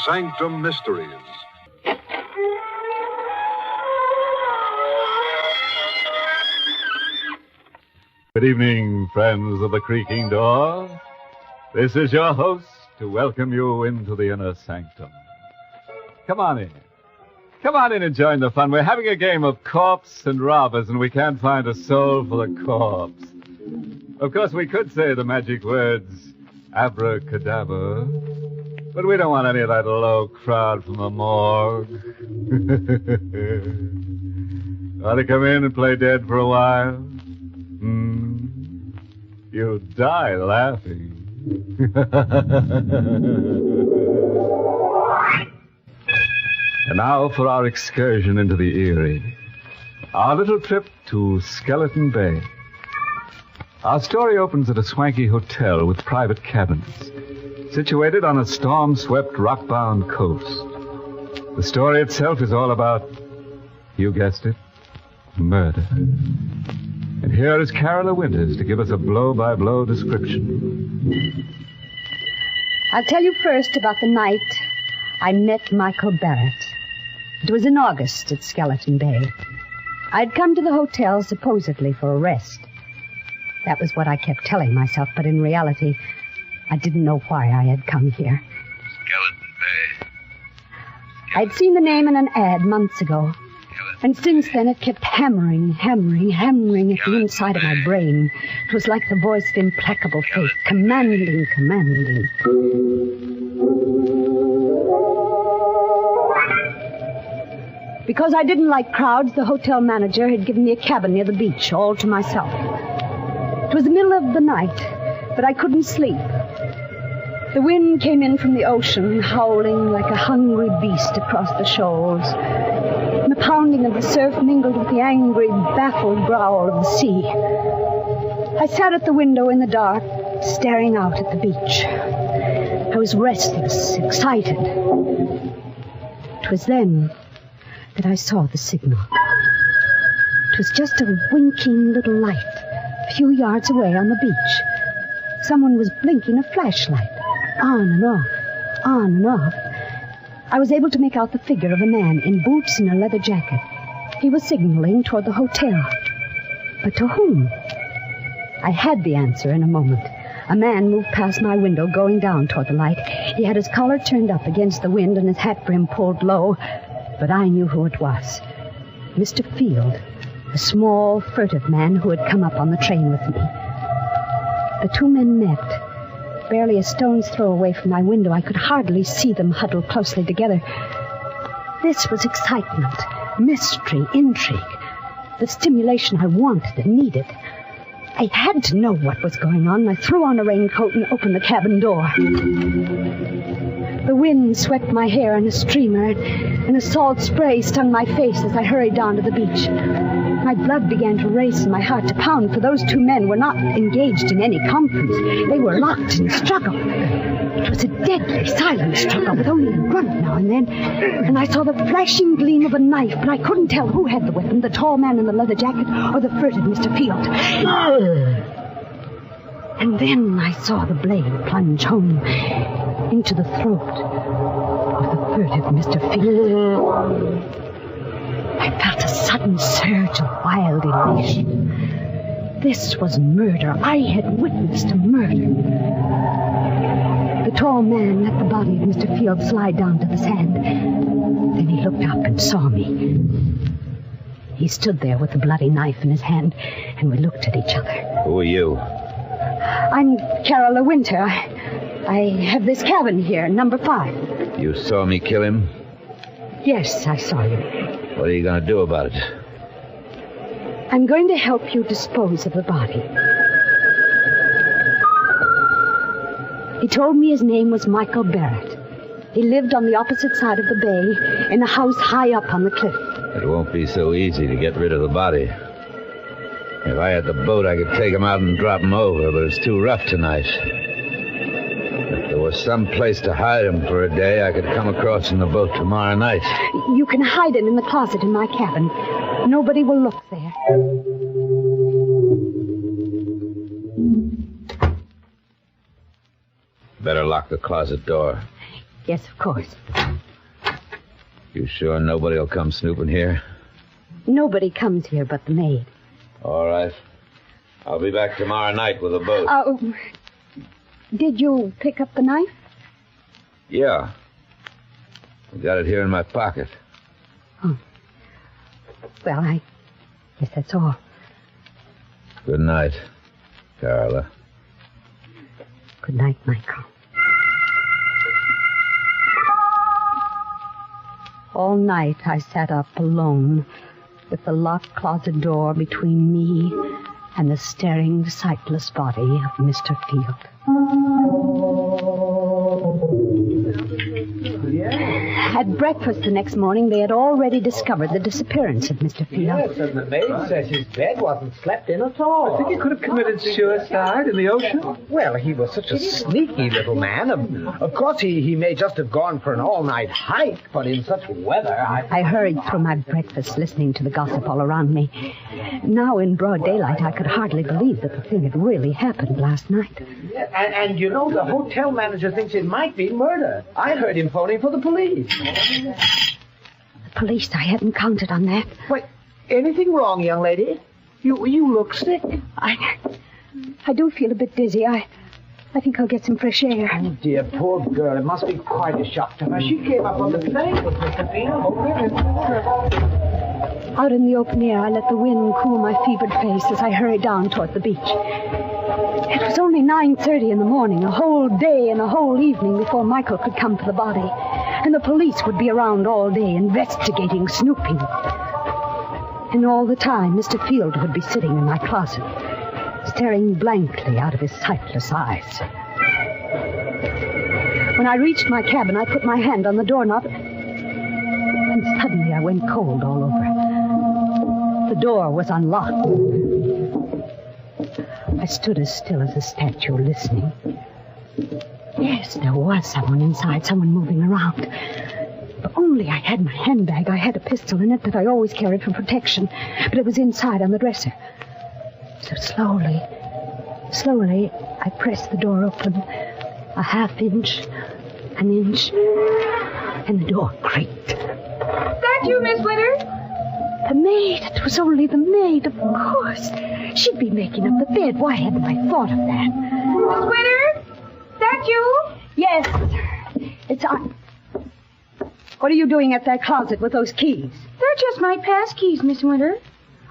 Sanctum Mysteries. Good evening, friends of the creaking door. This is your host to welcome you into the inner sanctum. Come on in. Come on in and join the fun. We're having a game of corpse and robbers, and we can't find a soul for the corpse. Of course, we could say the magic words, abracadabra, but we don't want any of that low crowd from the morgue. Want to come in and play dead for a while? You'll die laughing. And now for our excursion into the Erie. Our little trip to Skeleton Bay. Our story opens at a swanky hotel with private cabins, situated on a storm-swept, rock-bound coast. The story itself is all about, you guessed it, murder. And here is Carolyn Winters to give us a blow-by-blow description. I'll tell you first about the night I met Michael Barrett. It was in August at Skeleton Bay. I'd come to the hotel supposedly for a rest. That was what I kept telling myself, but in reality, I didn't know why I had come here. Skeleton Bay. I'd seen the name in an ad months ago. And since then, it kept hammering at the inside of my brain. It was like the voice of implacable fate, commanding. Because I didn't like crowds, the hotel manager had given me a cabin near the beach, all to myself. It was the middle of the night, but I couldn't sleep. The wind came in from the ocean, howling like a hungry beast across the shoals. And the pounding of the surf mingled with the angry, baffled growl of the sea. I sat at the window in the dark, staring out at the beach. I was restless, excited. It was then that I saw the signal. It was just a winking little light a few yards away on the beach. Someone was blinking a flashlight, on and off. I was able to make out the figure of a man in boots and a leather jacket. He was signaling toward the hotel. But to whom? I had the answer in a moment. A man moved past my window, going down toward the light. He had his collar turned up against the wind and his hat brim pulled low. But I knew who it was. Mr. Field, a small, furtive man who had come up on the train with me. The two men met. Barely a stone's throw away from my window, I could hardly see them huddled closely together. This was excitement, mystery, intrigue, the stimulation I wanted and needed. I had to know what was going on. I threw on a raincoat and opened the cabin door. The wind swept my hair in a streamer, and a salt spray stung my face as I hurried down to the beach. My blood began to race and my heart to pound, for those two men were not engaged in any conference. They were locked in struggle. It was a deadly, silent struggle, with only a grunt now and then. And I saw the flashing gleam of a knife, but I couldn't tell who had the weapon, the tall man in the leather jacket or the furtive Mr. Field. And then I saw the blade plunge home into the throat of the furtive Mr. Field. I felt a sudden surge of wild elation. This was murder. I had witnessed a murder. The tall man let the body of Mr. Field slide down to the sand. Then he looked up and saw me. He stood there with the bloody knife in his hand, and we looked at each other. Who are you? I'm Carolyn Winter. I have this cabin here, number 5. You saw me kill him? Yes, I saw you. What are you going to do about it? I'm going to help you dispose of the body. He told me his name was Michael Barrett. He lived on the opposite side of the bay, in a house high up on the cliff. It won't be so easy to get rid of the body. If I had the boat, I could take him out and drop him over, but it's too rough tonight. If there was some place to hide him for a day, I could come across in the boat tomorrow night. You can hide him in the closet in my cabin. Nobody will look there. Better lock the closet door. Yes, of course. You sure nobody will come snooping here? Nobody comes here but the maid. All right. I'll be back tomorrow night with a boat. Did you pick up the knife? Yeah. I got it here in my pocket. Oh. Well, I guess that's all. Good night, Carla. Good night, Michael. All night I sat up alone with the locked closet door between me and the staring, sightless body of Mr. Field. At breakfast the next morning, they had already discovered the disappearance of Mr. Field. Yes, and the maid says his bed wasn't slept in at all. I think he could have committed suicide in the ocean. Well, he was such a sneaky little man. Of course, he may just have gone for an all-night hike, but in such weather, I hurried through my breakfast, listening to the gossip all around me. Now, in broad daylight, I could hardly believe that the thing had really happened last night. And you know, the hotel manager thinks it might be murder. I heard him phoning for the police. The police? I hadn't counted on that. Wait, anything wrong, young lady? You look sick. I do feel a bit dizzy. I think I'll get some fresh air. Oh, dear, poor girl. It must be quite a shock to her. She came up on the plane with Mr. Field. Out in the open air, I let the wind cool my fevered face as I hurried down toward the beach. It was only 9:30 in the morning, a whole day and a whole evening before Michael could come for the body. And the police would be around all day, investigating, snooping. And all the time, Mr. Field would be sitting in my closet, staring blankly out of his sightless eyes. When I reached my cabin, I put my hand on the doorknob, and suddenly I went cold all over. The door was unlocked. I stood as still as a statue, listening. Yes, there was someone inside, someone moving around. If only I had my handbag. I had a pistol in it that I always carried for protection, but it was inside on the dresser. So slowly, I pressed the door open, a half inch, an inch, and the door creaked. That you, Miss Winter? The maid. It was only the maid, of course. She'd be making up the bed. Why hadn't I thought of that? Miss Winter? That you? Yes. It's I. What are you doing at that closet with those keys? They're just my pass keys, Miss Winter.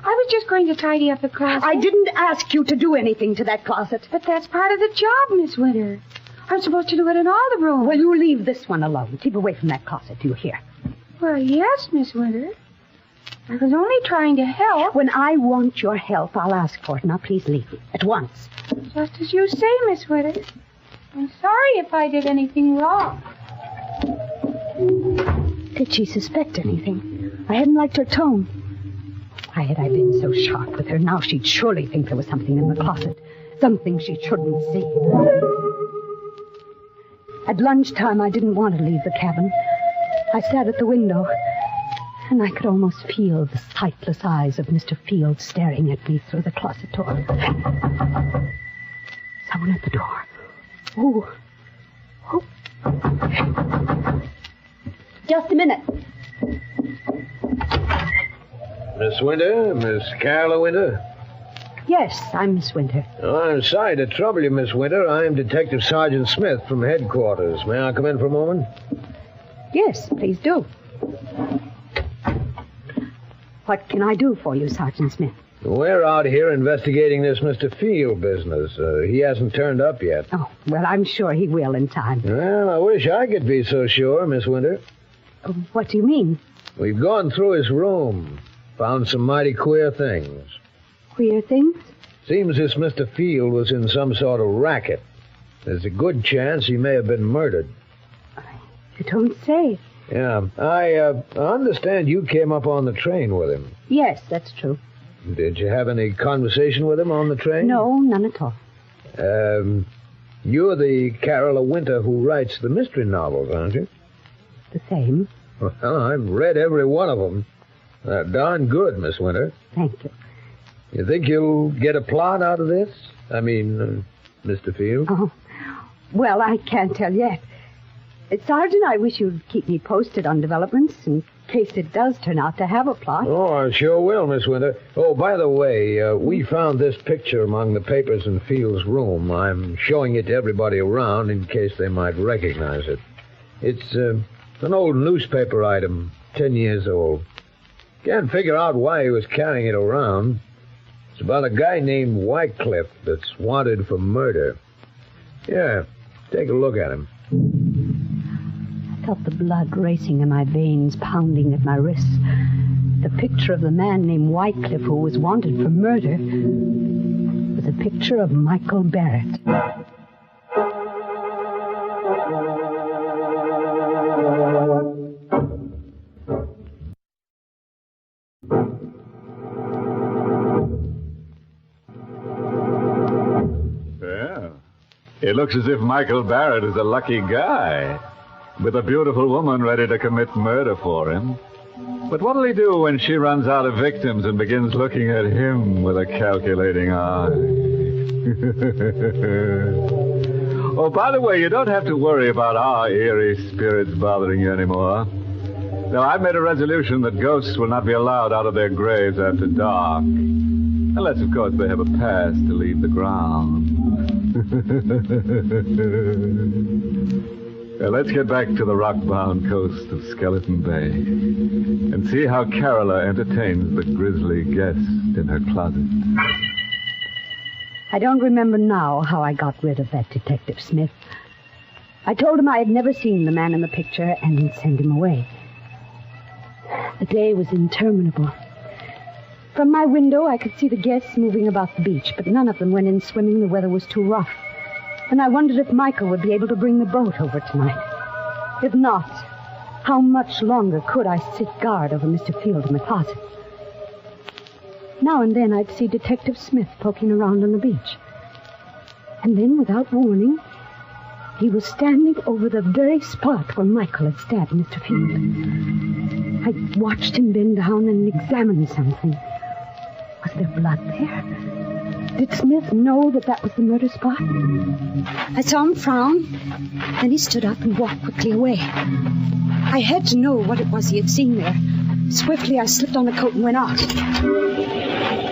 I was just going to tidy up the closet. I didn't ask you to do anything to that closet. But that's part of the job, Miss Winter. I'm supposed to do it in all the rooms. Well, you leave this one alone. Keep away from that closet, do you hear? Well, yes, Miss Winter. I was only trying to help. When I want your help, I'll ask for it. Now, please leave at once. Just as you say, Miss Winter. I'm sorry if I did anything wrong. Did she suspect anything? I hadn't liked her tone. Why had I been so sharp with her? Now she'd surely think there was something in the closet. Something she shouldn't see. At lunchtime, I didn't want to leave the cabin. I sat at the window, and I could almost feel the sightless eyes of Mr. Field staring at me through the closet door. Someone at the door. Oh. Just a minute. Miss Winter? Miss Carla Winter? Yes, I'm Miss Winter. Oh, I'm sorry to trouble you, Miss Winter. I'm Detective Sergeant Smith from headquarters. May I come in for a moment? Yes, please do. What can I do for you, Sergeant Smith? We're out here investigating this Mr. Field business. He hasn't turned up yet. Oh, well, I'm sure he will in time. Well, I wish I could be so sure, Miss Winter. What do you mean? We've gone through his room, found some mighty queer things. Queer things? Seems this Mr. Field was in some sort of racket. There's a good chance he may have been murdered. You don't say. Yeah, I understand you came up on the train with him. Yes, that's true. Did you have any conversation with him on the train? No, none at all. You're the Carla Winter who writes the mystery novels, aren't you? The same. Well, I've read every one of them. They're darn good, Miss Winter. Thank you. You think you'll get a plot out of this? I mean, Mr. Field? Oh, well, I can't tell yet. Sergeant, I wish you'd keep me posted on developments in case it does turn out to have a plot. Oh, I sure will, Miss Winter. Oh, by the way, we found this picture among the papers in Field's room. I'm showing it to everybody around in case they might recognize it. It's an old newspaper item, 10 years old. Can't figure out why he was carrying it around. It's about a guy named Wycliffe that's wanted for murder. Yeah, take a look at him. I felt the blood racing in my veins, pounding at my wrists. The picture of the man named Wycliffe who was wanted for murder was a picture of Michael Barrett. Well, it looks as if Michael Barrett is a lucky guy, with a beautiful woman ready to commit murder for him. But what'll he do when she runs out of victims and begins looking at him with a calculating eye? Oh, by the way, you don't have to worry about our eerie spirits bothering you anymore. Now, I've made a resolution that ghosts will not be allowed out of their graves after dark. Unless, of course, they have a pass to leave the ground. Now, let's get back to the rock-bound coast of Skeleton Bay and see how Carola entertains the grisly guest in her closet. I don't remember now how I got rid of that Detective Smith. I told him I had never seen the man in the picture and sent him away. The day was interminable. From my window, I could see the guests moving about the beach, but none of them went in swimming. The weather was too rough. And I wondered if Michael would be able to bring the boat over tonight. If not, how much longer could I sit guard over Mr. Field in the closet? Now and then I'd see Detective Smith poking around on the beach. And then, without warning, he was standing over the very spot where Michael had stabbed Mr. Field. I watched him bend down and examine something. Was there blood there? Did Smith know that was the murder spot? I saw him frown. Then he stood up and walked quickly away. I had to know what it was he had seen there. Swiftly, I slipped on a coat and went out.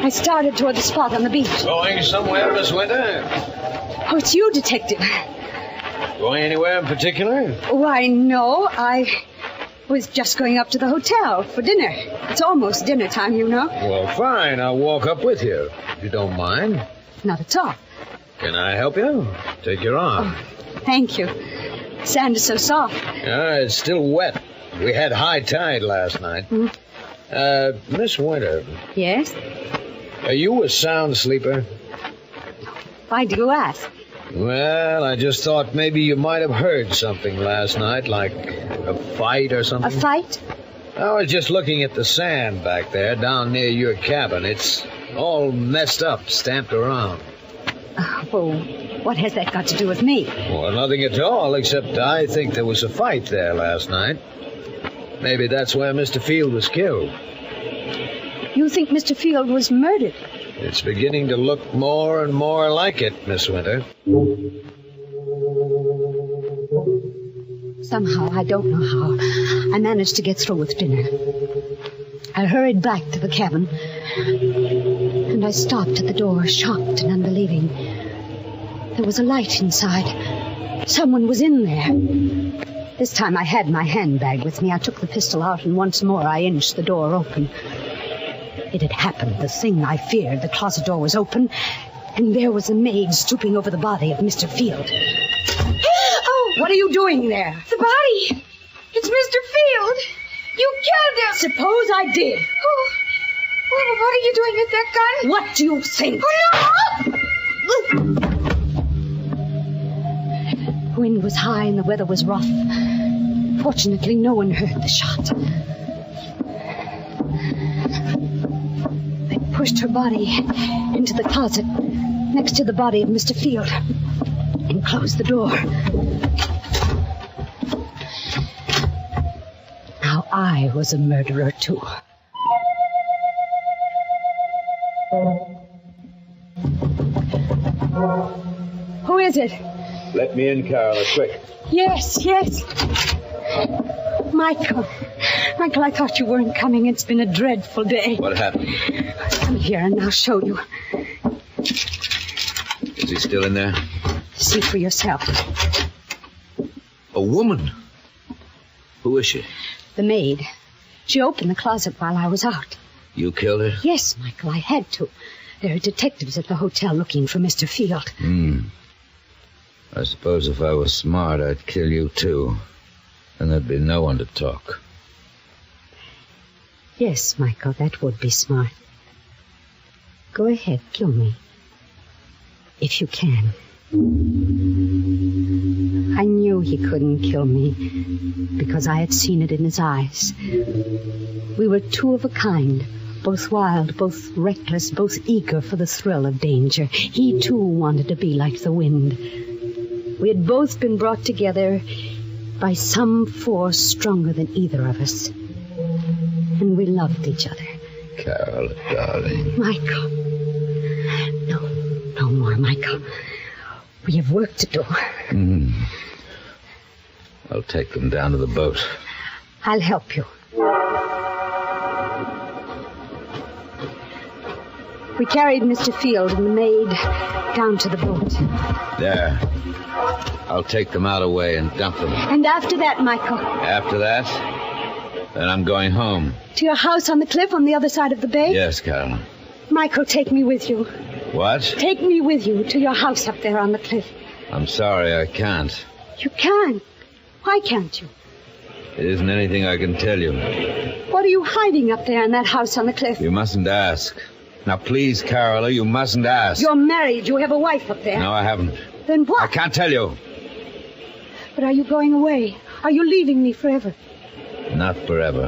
I started toward the spot on the beach. Going somewhere, Miss Winter? Oh, it's you, Detective. Going anywhere in particular? Why, no. I was just going up to the hotel for dinner. It's almost dinner time, you know. Well, fine. I'll walk up with you, if you don't mind. Not at all. Can I help you? Take your arm. Oh, thank you. Sand is so soft. It's still wet. We had high tide last night. Miss Winter. Yes? Are you a sound sleeper? Why do you ask? Well, I just thought maybe you might have heard something last night, like a fight or something. A fight? I was just looking at the sand back there down near your cabin. It's all messed up, stamped around. Well, what has that got to do with me? Well, nothing at all, except I think there was a fight there last night. Maybe that's where Mr. Field was killed. You think Mr. Field was murdered? It's beginning to look more and more like it, Miss Winter. Somehow, I don't know how, I managed to get through with dinner. I hurried back to the cabin, and I stopped at the door, shocked and unbelieving. There was a light inside. Someone was in there. This time I had my handbag with me. I took the pistol out, and once more I inched the door open. It had happened, the thing I feared. The closet door was open, and there was a maid stooping over the body of Mr. Field. Oh! What are you doing there? The body! It's Mr. Field! You killed him! Suppose I did. Oh, what are you doing with that gun? What do you think? Oh, no! The wind was high and the weather was rough. Fortunately, no one heard the shot. I pushed her body into the closet next to the body of Mr. Field and closed the door. Now I was a murderer, too. Who is it? Let me in, Carola, quick. Yes. Michael, I thought you weren't coming. It's been a dreadful day. What happened? Come here and I'll show you. Is he still in there? See for yourself. A woman? Who is she? The maid. She opened the closet while I was out. You killed her? Yes, Michael, I had to. There are detectives at the hotel looking for Mr. Field. I suppose if I was smart, I'd kill you, too. And there'd be no one to talk. Yes, Michael, that would be smart. Go ahead, kill me. If you can. I knew he couldn't kill me because I had seen it in his eyes. We were two of a kind, both wild, both reckless, both eager for the thrill of danger. He, too, wanted to be like the wind. We had both been brought together by some force stronger than either of us. And we loved each other. Carola, darling. Michael. No more, Michael. We have work to do. I'll take them down to the boat. I'll help you. We carried Mr. Field and the maid down to the boat. There. I'll take them out away and dump them. And after that, Michael? After that, then I'm going home. To your house on the cliff on the other side of the bay? Yes, Carola. Michael, take me with you. What? Take me with you to your house up there on the cliff. I'm sorry, I can't. You can. Why can't you? It isn't anything I can tell you. What are you hiding up there in that house on the cliff? You mustn't ask. Now, please, Carola, you mustn't ask. You're married. You have a wife up there. No, I haven't. Then what? I can't tell you. But are you going away? Are you leaving me forever? Not forever.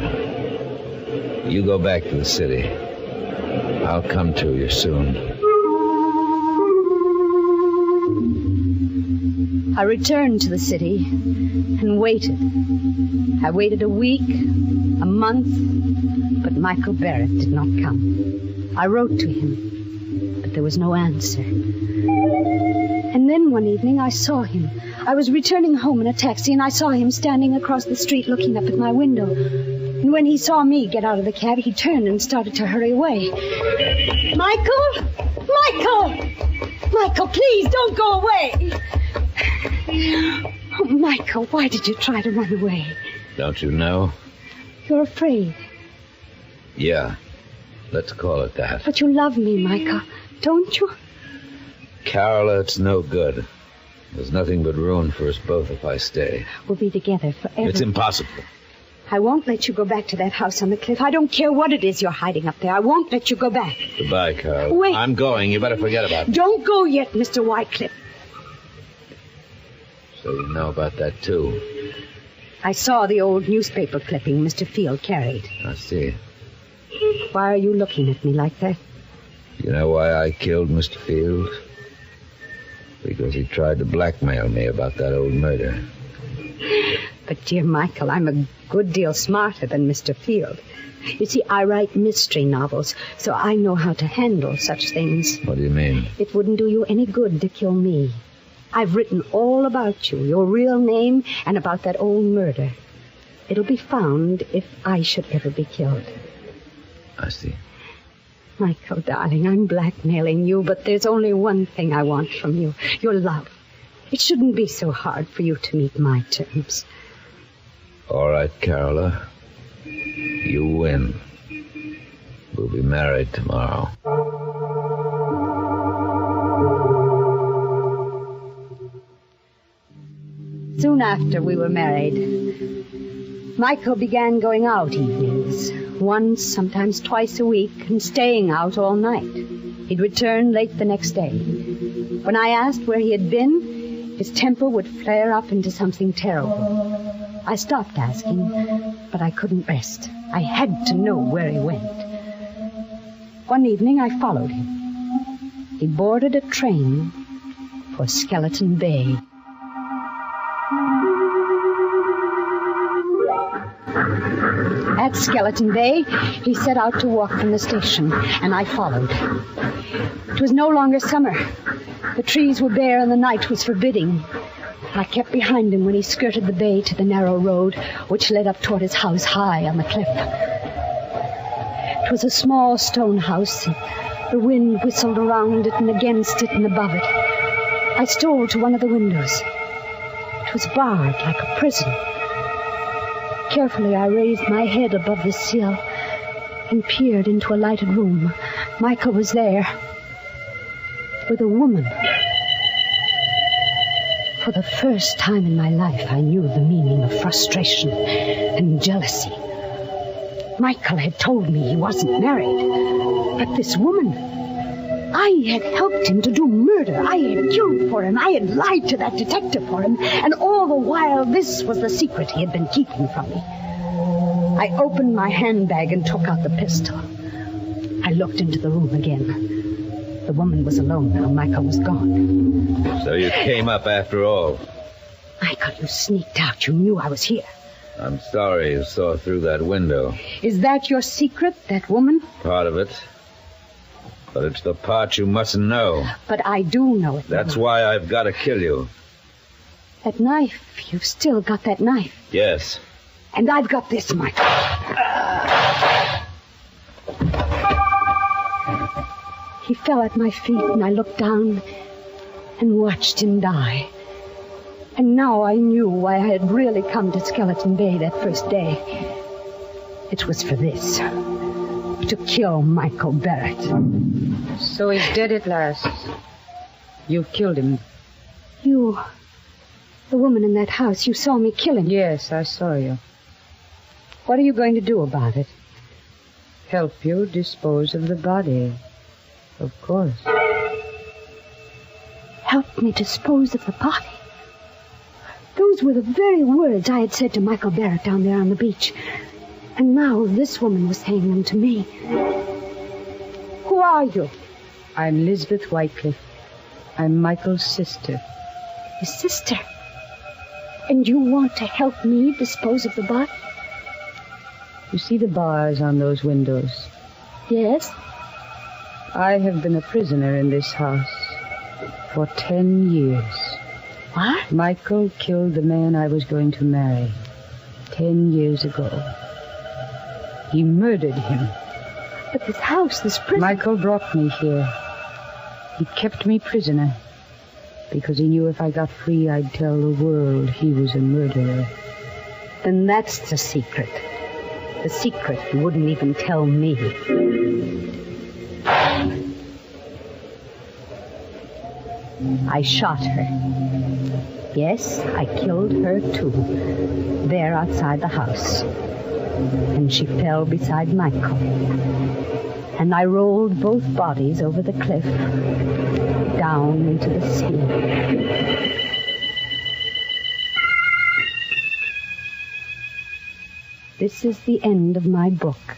You go back to the city. I'll come to you soon. I returned to the city and waited. I waited a week, a month, but Michael Barrett did not come. I wrote to him, but there was no answer. And then one evening I saw him. I was returning home in a taxi, and I saw him standing across the street looking up at my window. And when he saw me get out of the cab, he turned and started to hurry away. Michael! Michael, please, don't go away! Oh, Michael, why did you try to run away? Don't you know? You're afraid. Yeah, let's call it that. But you love me, Michael, don't you? Carola, it's no good. There's nothing but ruin for us both if I stay. We'll be together forever. It's impossible. I won't let you go back to that house on the cliff. I don't care what it is you're hiding up there. I won't let you go back. Goodbye, Carola. Wait. I'm going. You better forget about it. Don't go yet, Mr. Wycliffe. So you know about that, too. I saw the old newspaper clipping Mr. Field carried. I see. Why are you looking at me like that? You know why I killed Mr. Field? Because he tried to blackmail me about that old murder. But, dear Michael, I'm a good deal smarter than Mr. Field. You see, I write mystery novels, so I know how to handle such things. What do you mean? It wouldn't do you any good to kill me. I've written all about you, your real name, and about that old murder. It'll be found if I should ever be killed. I see. Michael, darling, I'm blackmailing you, but there's only one thing I want from you, your love. It shouldn't be so hard for you to meet my terms. All right, Carola. You win. We'll be married tomorrow. Soon after we were married, Michael began going out evenings, once, sometimes twice a week, and staying out all night. He'd return late the next day. When I asked where he had been, his temper would flare up into something terrible. I stopped asking, but I couldn't rest. I had to know where he went. One evening, I followed him. He boarded a train for Skeleton Bay. At at Skeleton Bay, he set out to walk from the station, and I followed. It was no longer summer. The trees were bare and the night was forbidding. I kept behind him when he skirted the bay to the narrow road which led up toward his house high on the cliff. It was a small stone house. The wind whistled around it and against it and above it. I stole to one of the windows. It was barred like a prison. Carefully, I raised my head above the sill and peered into a lighted room. Michael was there with a woman. For the first time in my life, I knew the meaning of frustration and jealousy. Michael had told me he wasn't married. But this woman, I had helped him to do murder. I had killed for him. I had lied to that detective for him. And all the while, this was the secret he had been keeping from me. I opened my handbag and took out the pistol. I looked into the room again. The woman was alone now. Michael was gone. So you came up after all. Michael, you sneaked out. You knew I was here. I'm sorry you saw through that window. Is that your secret, that woman? Part of it. But it's the part you mustn't know. But I do know it. That's why I've got to kill you. That knife. You've still got that knife. Yes. And I've got this, Michael. He fell at my feet, and I looked down and watched him die. And now I knew why I had really come to Skeleton Bay that first day. It was for this. To kill Michael Barrett. So he's dead at last. You've killed him. You, the woman in that house, you saw me kill him. Yes, I saw you. What are you going to do about it? Help you dispose of the body. Of course. Help me dispose of the body? Those were the very words I had said to Michael Barrett down there on the beach. And now this woman was saying them to me. Who are you? I'm Lisbeth Whitecliff. I'm Michael's sister. His sister? And you want to help me dispose of the body? You see the bars on those windows? Yes. I have been a prisoner in this house for 10 years. What? Michael killed the man I was going to marry 10 years ago. He murdered him. But this house, this prison... Michael brought me here. He kept me prisoner because he knew if I got free, I'd tell the world he was a murderer. Then that's the secret. The secret you wouldn't even tell me. I shot her. Yes, I killed her too. There outside the house. And she fell beside Michael. And I rolled both bodies over the cliff, down into the sea. This is the end of my book,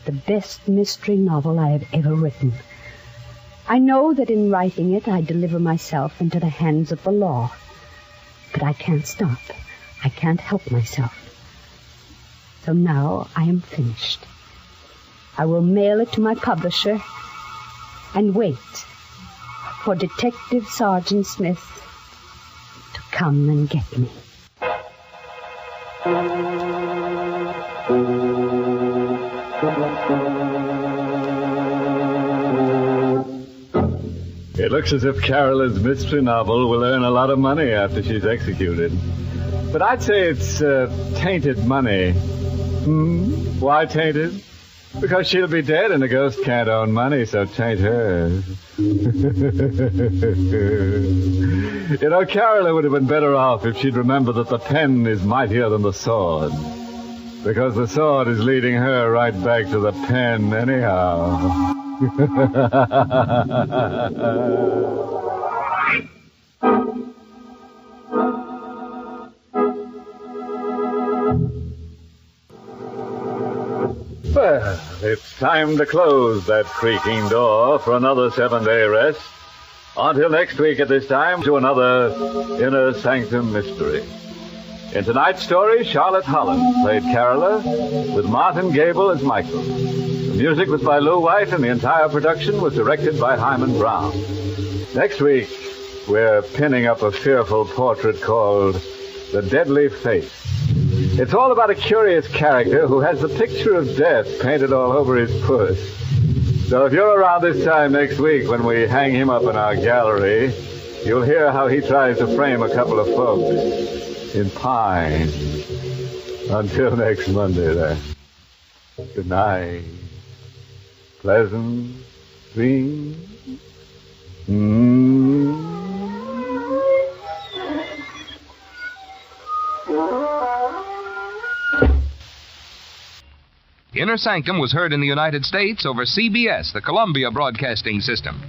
the best mystery novel I have ever written. I know that in writing it, I deliver myself into the hands of the law. But I can't stop. I can't help myself. So now I am finished. I will mail it to my publisher and wait for Detective Sergeant Smith to come and get me. It looks as if Carolyn's mystery novel will earn a lot of money after she's executed. But I'd say it's tainted money. Why tainted? Because she'll be dead and a ghost can't own money, so taint hers. You know, Carolyn would have been better off if she'd remembered that the pen is mightier than the sword. Because the sword is leading her right back to the pen anyhow. Well, it's time to close that creaking door for another 7-day rest. Until next week at this time, to another Inner Sanctum mystery. In tonight's story, Charlotte Holland played Carola, with Martin Gable as Michael. The music was by Lou White, and the entire production was directed by Hyman Brown. Next week, we're pinning up a fearful portrait called The Deadly Face. It's all about a curious character who has the picture of death painted all over his puss. So if you're around this time next week when we hang him up in our gallery, you'll hear how he tries to frame a couple of folks in pine. Until next Monday, then. Good night. Pleasant dreams. Inner Sanctum was heard in the United States over CBS, the Columbia Broadcasting System.